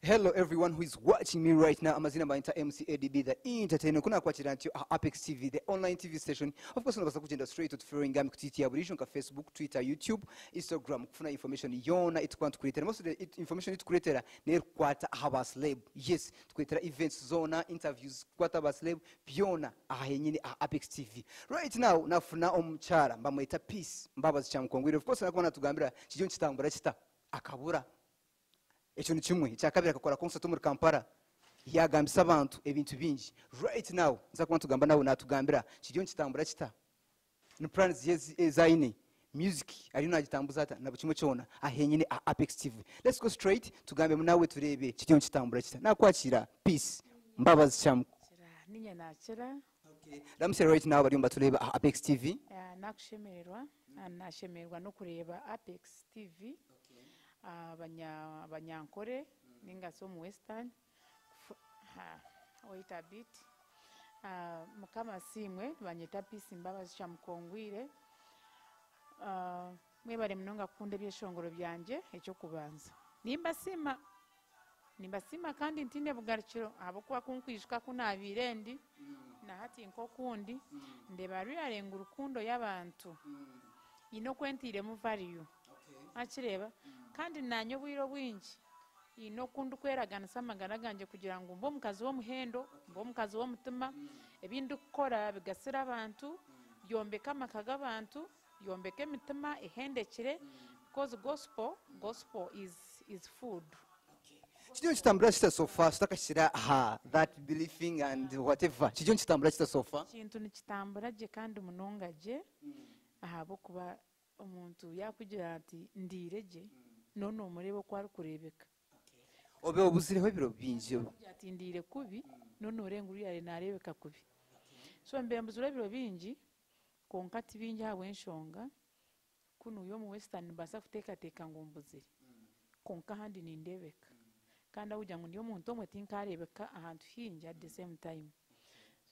Hello everyone who is watching me right now. Amazina Mainta MCADB, the entertainer. Kuna kwa chiranti Apex TV, the online TV station. Of course, unabasa kujenda straight to Fering Gami kutiti abulishon ka Facebook, Twitter, YouTube, Instagram. Kufuna information yona itukuwa tukuletera. Most of the information itukuletera neer kwata abaslab. Yes, tukuletera events zona, interviews kwata abaslab, biona ahenyini Apex TV. Right now, nafuna omchara mbamweta peace Mbabazi Kyamukwongwire. Of course, nakona tugambira chijon chitambura chita akabura. Echo ni kimwe cyakabira akakora concert muri Kampala yagambisa abantu ebintu bingi. Right now nza kuba tugamba nawe natugambira kiryo kitambura kita ni plans zaine music ari nagitambuza ata na bukimwe cyona ahenyine Apex TV. Let's go straight tugambe nawe turebe kiryo kitambura kita nakwakira peace Mbabazi Kyamukwongwire ninye nakira. Okay, ramse right now bari mba tureba Apex TV. Nakushemererwa nashemererwa no kureba Apex TV. Abanyankore ninga so mu Western wait a bit mukama simwe banyeta peace Mbabazi Kyamukwongwire mwebare mnonga kunde byeshongoro byanje ecyo kubanza nimba sima kandi ntine bugarikiro abo kwa kunkwishika kunabirendi na hati nko kundi ndeba ryarenga urukundo y'abantu ino kwentire mu value akireba kandi nanyo bwiro bwingi ino kundu kweragana samagana ganje kugira ngo mbo mukazi wo muhendo mbo mukazi wo mutima ebindi kukora bigasira abantu byombeka amakaga abantu byombeka imitima ehendekire because gospel is food. Chijon chitambura chita so far tutakashira that believing and whatever chijon chitambura chita so far kintu ni chitambura je kandi munonga je bo kuba umuntu yakugira ati ndireje none umurebo kwari kurebeka obe obuzireho biro bingi ati ndire kubi none urenguru yare narebeka kubi so mbembuzure biro bingi konkati bingi hawe nshonga kuno yo mu Western basa kuteka ngo mbuzire konka handi nindebeka kandi ujya ngo ndiyo muntu omwe tinkarebeka ahantu hingi at the same time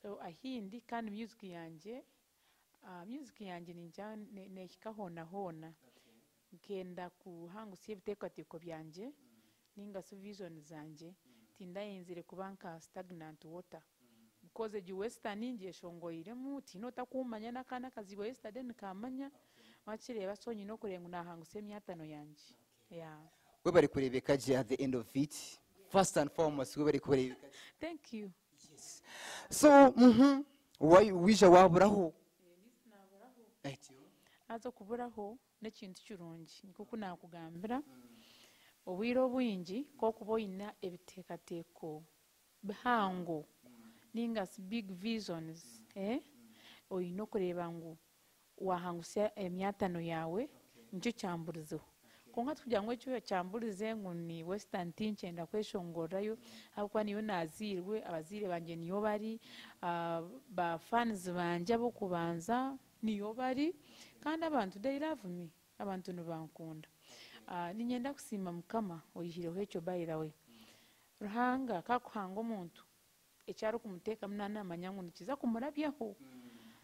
so ahindi kandi music yanje ninjya hona nkenda kuhangusiye ibitekateko byanje ninga so vision zanje tindayenzire kubanka stagnant water because the Western nje shongoire mu tinota kumanya nakana kazi Western nikamanya wakireba so nyino kurenga nahangusiye myatano yanje we bari kurebeka je at the end of it first and foremost we bari kurebeka. Thank you. Yes, so why wisha waburaho azo kuburaho nekintu kirungi nikuko nakugambira obwiro bwingi ko kuboyina ebitekateko bihango ninga big visions oyino kureba ngo wahangusya emyatano yawe nicyo cyamburizo konka tugira ngo cyo cyamburize ngo ni Western tinchenda kweshongorayo akwa niyo nazirwe abazire banje niyo bari ba fans banje abo kubanza niyo bari kandi abantu they love me abantu nubankunda ninyenda kusima mukama oyihireho ecyo bayirawe ruhanga kakuhanga omuntu ecyaro kumuteka munana amanyangu nikiza kumurabyaho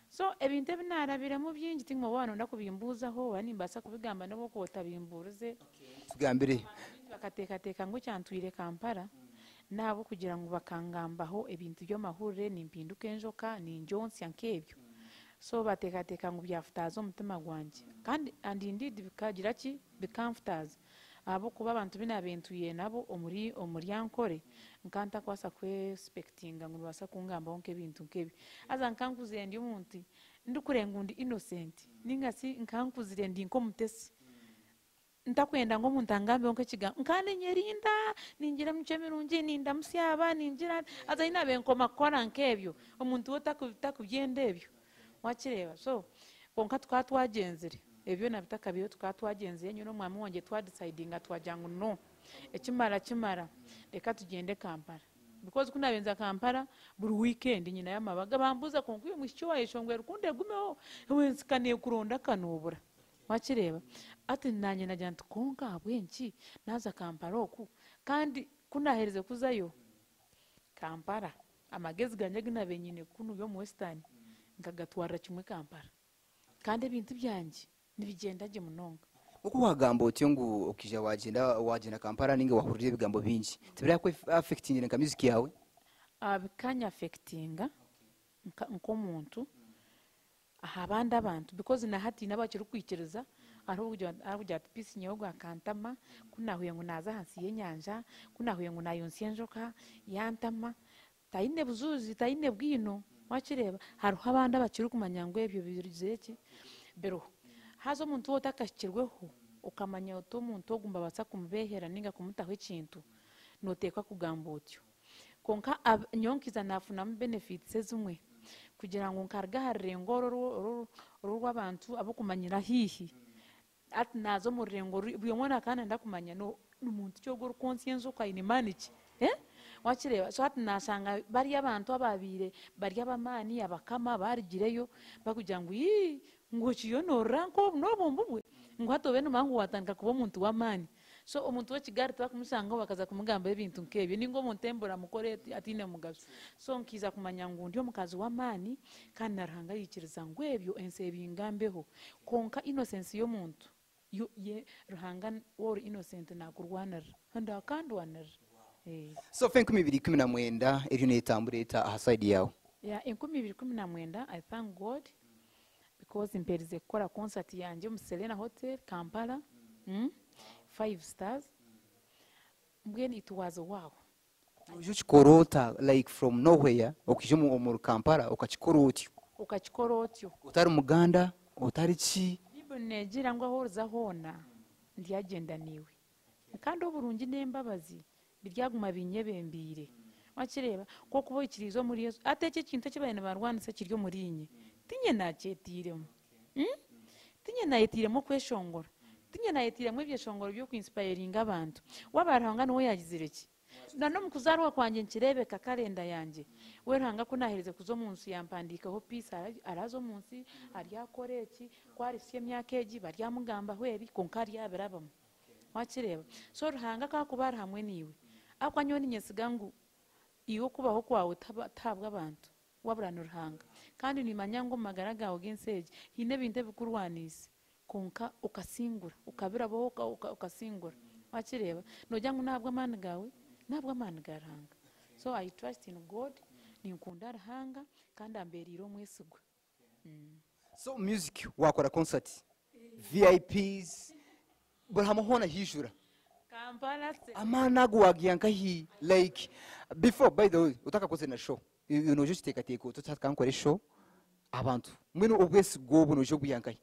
so ebintu binarabira mu byingi tingo bwana ndakubimbuzaho wani mbasa kubigamba nabo ko otabimburuze tugambire bakateka ngo cyantwire Kampala nabo kugira ngo bakangambaho ebintu byo mahure nimpinduke enjoka ni Jones yankebyo so bateka ngo byafutaza umutima gwanje kandi and indeed bikagira ki bikamfutaza abo kuba abantu binabentuye nabo omuryankore nkanta kwasa kwespectinga ngo basa kungamba onke bintu nkebi aza nkankuze ndi umuntu ndikurenga undi innocent ningasi nkankuzire ndi nko mutesi ntakwenda ngo umuntu angambe onke kiga nkane nyerinda ningira mcemirungi ninda musyaba ningira aza inabe nkoma kora nkebyo omuntu wotakubyendebyo wakireba so konka twatwagenzere ebyo nabitaka biyo twatwagenzeye nyino mwami wanje twadecidinga twajyangu no ekimara reka tugende Kampala because kunabenza Kampala buri weekend nyina yamabaga bambuza konkuye mushyo wayeshongwe rukunde gumeho wensikane kuronda kanobura wakireba ati nanye najyantu konka bwenki naza Kampala oku kandi kunahereze kuzayo Kampala amagezi ganje ginabenyine kunu yo mu Western nkagatwara kimwe Kampala kandi ibintu byanje nibigenda je munonga uko wagamba otyo ngu okija wagenda Kampala ninga wahurira ebigambo bingi tibira ko affecting nka music yawe bikanya affectinga nk'omuntu abandi abantu because na hati nabakiri kwikiriza arubujya pisi nyogo akantama kunahuye ngo naza hansi y'enyanja kunahuye ngo nayonsi enjoka yantama taine buzuzi taine bwino wakireba haruho abandi abakiri kumanya ngo ebyo bizeki bero hazo umuntu wotakashikirweho ukamanya uto umuntu ogumba batsa kumubehera ninga kumutaho ikintu notekwa kugamba utyo konka nyonkiza nafuna mu benefits ezumwe kugira ngo nkarga harengo rw'abantu abo kumanyira hihi ati nazo mu rengo byo mwana kana ndakumanya no umuntu cyo guru conscience ukayine maniki wakireba so ati nasanga bari abantu ababire bari abamani abakama barigireyo bakugira ngo ngo kiyo no ranko no bombubwe ngo hatobe no mangu watanga kuba umuntu wamani so umuntu w'Kigali twakumusanga bakaza kumugamba ibintu nkebyo ningo muntembora mukore atine mugaso so nkiza kumanya ngo ndi omukazi w'amani kandi naranga yikiriza ngo ebyo ense bingambeho konka innocence yo muntu ye ruhanga wor innocent na kurwanira handa kandi wanira so 2019 eri netambureta aha side yawe 2019 I thank God because imperize kora concert yanje mu Serena Hotel Kampala 5 stars mbweni it was wow ujuchikorota like from nowhere okijemo mu Kampala ukachikorotyo utari muganda utari chi bibo negira ngo ahorza hona ndiyagenda niwe kandi oburungi n'embabazi biryaguma binyebembire wakireba ko kubo ikirizo muri Yesu ateke kintu kibaye nabarwanise kiryo muri inye tinye nacetiremo tinye nayetiremo kweshongora tinye nayetiremo ibyeshongoro byo kwinspiringa abantu wabaranga no yagizireki nano mukuzarwa kwanje nkirebeka kalenda yanje weranga ko nahereze kuzo munsi yampandikaho peace arazo munsi aryakoreki kwari sie myakegi baryamugamba hweri konkari yaberabamo wakireba so ruhanga ka kubara hamwe niwe akwanyoni nyesigangu iyo kubaho kwawe tabwa abantu waburana ruhanga kandi nimanya ngo magaraga ogenseje hine binte bikurwanise konka ukasingura ukabiraho ukasingura wakireba nojya ngo ntabwo amana gawe ntabwo amana garanga so I trust in God ninkunda ruhanga kandi amberiro mwesigwa so music wakora concert VIPs burahamahona hijura Kampala amana gwagiyanka hi like before by the way utaka koze na show you know just take tutakankore show abantu mwino obwesi gobo no jobu yankai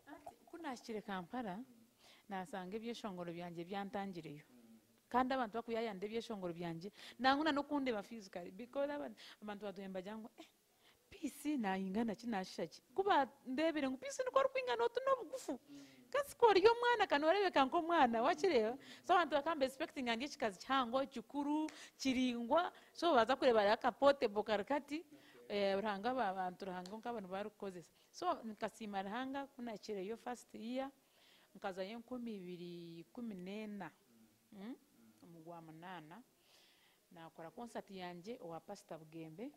kunashire Kampala nasanga ibyeshongoro byanje byantangireyo kandi abantu bakuyayande ibyeshongoro byanje nanguna no kunde ba physically because abantu baduhemba jango pisi nayingana kinashaki kuba ndebere ngo pisi niko rukwingana otuno bugufu kasikori yo mwana kanorebeka nko mwana wakireba so abantu bakamba expecting andi kikazi cyango kikuru kiringwa so baza kureba yakapote bokarkati uranga abantu uranga nk'abantu barukoze so nkasima ruhanga kunakire yo first year nkaza ye 2014 umugwa munana nakora concert yanje owa Pastor Bugembe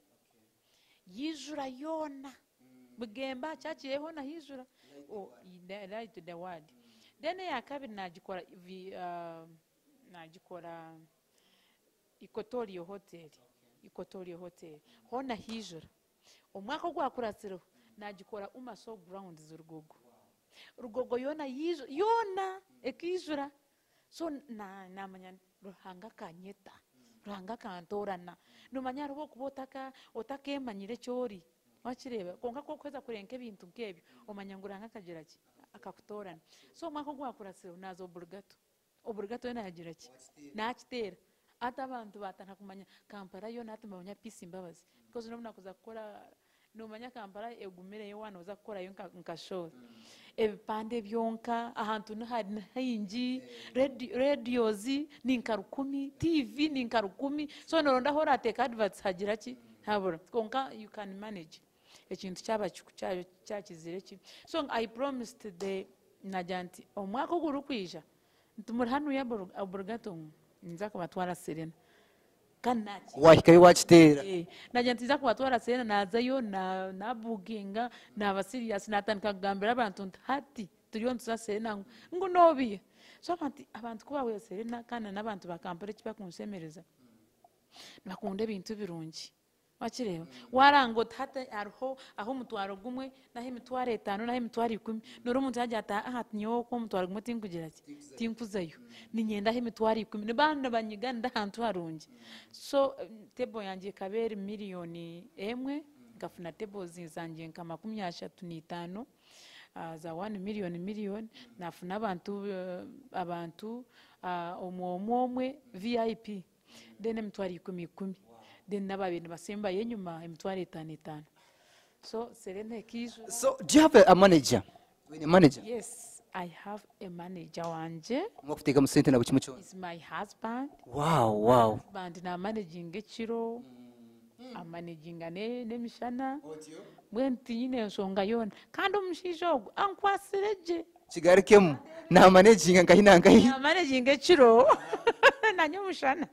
yijura yona Bugemba cyakiyeho na hijura right to the word then ya kabiri nagikora Ikotorio Hotel hona hijura umwaka gwakuratsiro nagikora umaso ground z'urugogo yona yona ekijura so namanya ruhanga kanyeta ruhanga kantorana numanya rubo kubotaka otakemanyire cyori wakireba konka ko kweza kurenke bintu nkebyo omanya nguranga kagira ki akakutorana so mwako gwakurasiro nazo oburgato yana yagira ki nakitera ata abantu batana kumanya Kampala yo natumanya peace Mbabazi because no nakuza gukora numanya Kampala egumire yo wana uza gukora yo nka show ebipande byonka ahantu hari hingi radios ninkarukumi TV ninkarukumi so noronda hora ateka adverts hagira ki habura konka you can manage ekintu cyakizire ki so I promised the najanti omwaka guru kwisha ntumuri hanu ya burgato nza kubatwara Serena kanaki wahikaye wakitera najanti nza kubatwara Serena nazayo na bookinga na serious natandika kugambira abantu hati turiyo ntuza Serena ngo nobiye so abantu kuba wese kana n'abantu bakampara kiba kunsemereza bakunda ibintu birungi wakireba warango hata ariho aho umutwaro gumwe naho imitwaro 5 naho imitwaro 10 noro umuntu yajya ata nyo ko umutwaro gumwe tinkugira ati tinkuzayo ni nyenda aho imitwaro 10 nibanda banyiganda hantu harungi so table yanjye kabere miliyoni emwe ngafuna table zinzangiye nka 35 za 1 miliyoni nafuna abantu omwe VIP then imitwaro 10 then n'ababintu basemba yenyuma imitwaro 5 so serene kizo. So do you have a manager? When a manager? Yes, I have a manager wanje. Mwafuteka musente na bukimu cyo. Is my husband. Wow. Band na managing ekiro. A managing n'emishana. Bwenti nyine nsonga yona. Kandi omushijo ankwasireje. Kigarikemu na managing ngahinangahi. Na managing ekiro. Na nyomushana.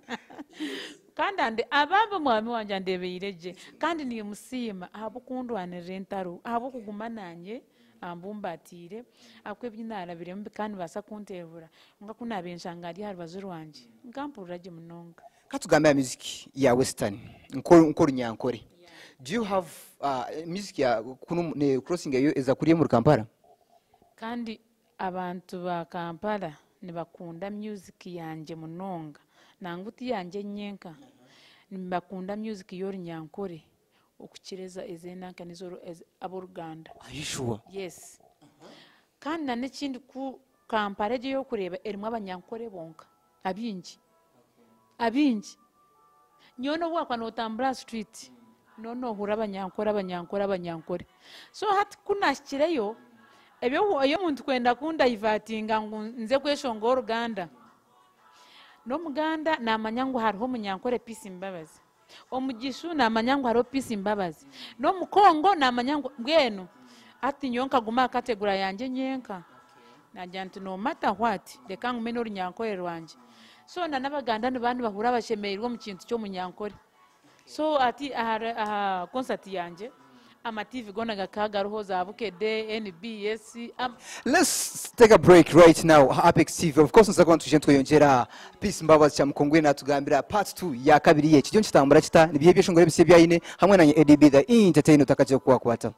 Kandi ande abamba mwami wanje andebeyireje kandi niye musima abukundwana rentaro abukuguma nanye ambumbatire akwebyinara birembe kandi basa kuntebura nga kunabenshangali hari bazuru wanje ngampururaje munonga Katugambe music ya western nkoro nyankore. Do you have music ya kunu crossing yo ezakuriye mu Kampala? Kandi abantu ba Kampala nibakunda music yanje munonga nanguti yanje nyenka nimbakunda music yori nyankore okukireza ezenanka nizoro aboruganda. Are you sure? Yes. Kandi na n'ikindi ku Kampala je yo kureba erimwe abanyankore bonka abingi nyono wakwa no Tambra Street nono hura abanyankore so hati kunashikireyo ebyo oyo muntu kwenda kunda ivatinga ngo nze kweshonga Uganda no muganda namanyango hariho munyankore Peace Mbabazi omugishu namanyango hariho Peace Mbabazi no mukongo namanyango bweno ati nyonka guma kategura yanje nyenka najantu no matter what de kangu meno runyankore rwanje so na nabaganda n'abandi bahura bashemererwa mu kintu cyo munyankore so ati concert yanje ama TV gona gakaga roho za bukede NBS. Let's take a break right now. Apex TV of course nzakuba tuje twiyongera Peace Mbabazi Kyamukwongwire natugambira part 2 ya kabiri ye kijyo kitambura kita nibihe byeshongore bise byayine hamwe na ADB the entertainer utakaje kuwa kwata.